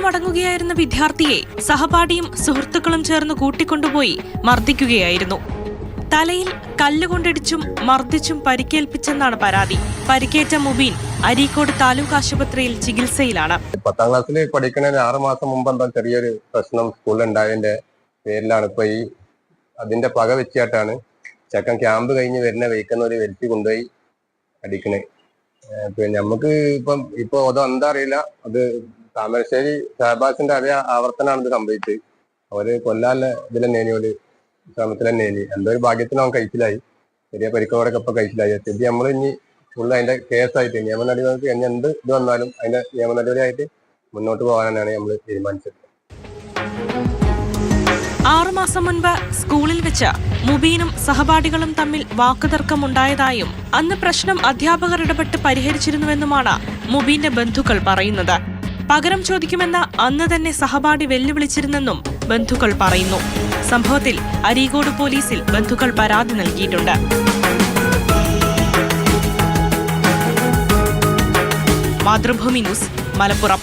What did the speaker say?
മടങ്ങുകയായിരുന്ന വിദ്യാർത്ഥിയെ സഹപാഠിയും സുഹൃത്തുക്കളും ചേർന്ന് കൂട്ടിക്കൊണ്ടുപോയി മർദ്ദിക്കുകയായിരുന്നു. തലയിൽ കല്ലുകൊണ്ടിടിച്ചും മർദ്ദിച്ചും പരിക്കേൽപ്പിച്ചെന്നാണ് പരാതി. പരിക്കേറ്റ മുബീൻ അരീക്കോട് താലൂക്ക് ആശുപത്രിയിൽ ചികിത്സയിലാണ്. 10ാം ക്ലാസ്സിൽ പഠിക്കുന്നതിന് 6 മാസം മുമ്പ് എന്താ ചെറിയൊരു പ്രശ്നം സ്കൂളിൽ ഉണ്ടായതിന്റെ പേരിലാണ് ഇപ്പൊ അതിന്റെ പക വെച്ചായിട്ടാണ് ചെക്കൻ ക്യാമ്പ് കഴിഞ്ഞ് വരുന്ന വെയ്ക്കുന്നവര് വരുത്തി കൊണ്ടുപോയി അടിക്കണേ. പിന്നെ നമുക്ക് ഇപ്പൊ അതെന്താ അറിയില്ല. അത് താമരശ്ശേരി ഷഹബാസിന്റെ അതേ ആവർത്തനാണ് ഇത് സംഭവിച്ചത്. അവര് കൊല്ലാനുള്ള ഇതിലെന്നേനി ഒരു ശ്രമത്തിലെന്നേനി എന്തോ ഒരു ഭാഗ്യത്തിന് അവൻ കഴിച്ചിലായി. ചെറിയ പരിക്കോടൊക്കെ ഇപ്പൊ കഴിച്ചിലായി. സ്ഥിതി നമ്മൾ ഇനി ഫുള്ള് അതിന്റെ കേസായിട്ട് നിയമ നടപടികൾക്ക് ഇനി എന്ത് ഇത് വന്നാലും അതിന്റെ നിയമ നടപടിയായിട്ട് മുന്നോട്ട് പോകാനാണ് നമ്മൾ തീരുമാനിച്ചത്. 6 മാസം മുൻപ് സ്കൂളിൽ വെച്ച് മുബീനും സഹപാഠികളും തമ്മിൽ വാക്കുതർക്കമുണ്ടായതായും അന്ന് പ്രശ്നം അധ്യാപകർ ഇടപെട്ട് പരിഹരിച്ചിരുന്നുവെന്നുമാണ് മുബീന്റെ ബന്ധുക്കൾ പറയുന്നത്. പകരം ചോദിക്കുമെന്ന് അന്ന് തന്നെ സഹപാഠി വെല്ലുവിളിച്ചിരുന്നെന്നും ബന്ധുക്കൾ പറയുന്നു. സംഭവത്തിൽ അരീക്കോട് പോലീസിൽ ബന്ധുക്കൾ പരാതി നൽകിയിട്ടുണ്ട്. മാതൃഭൂമി ന്യൂസ്, മലപ്പുറം.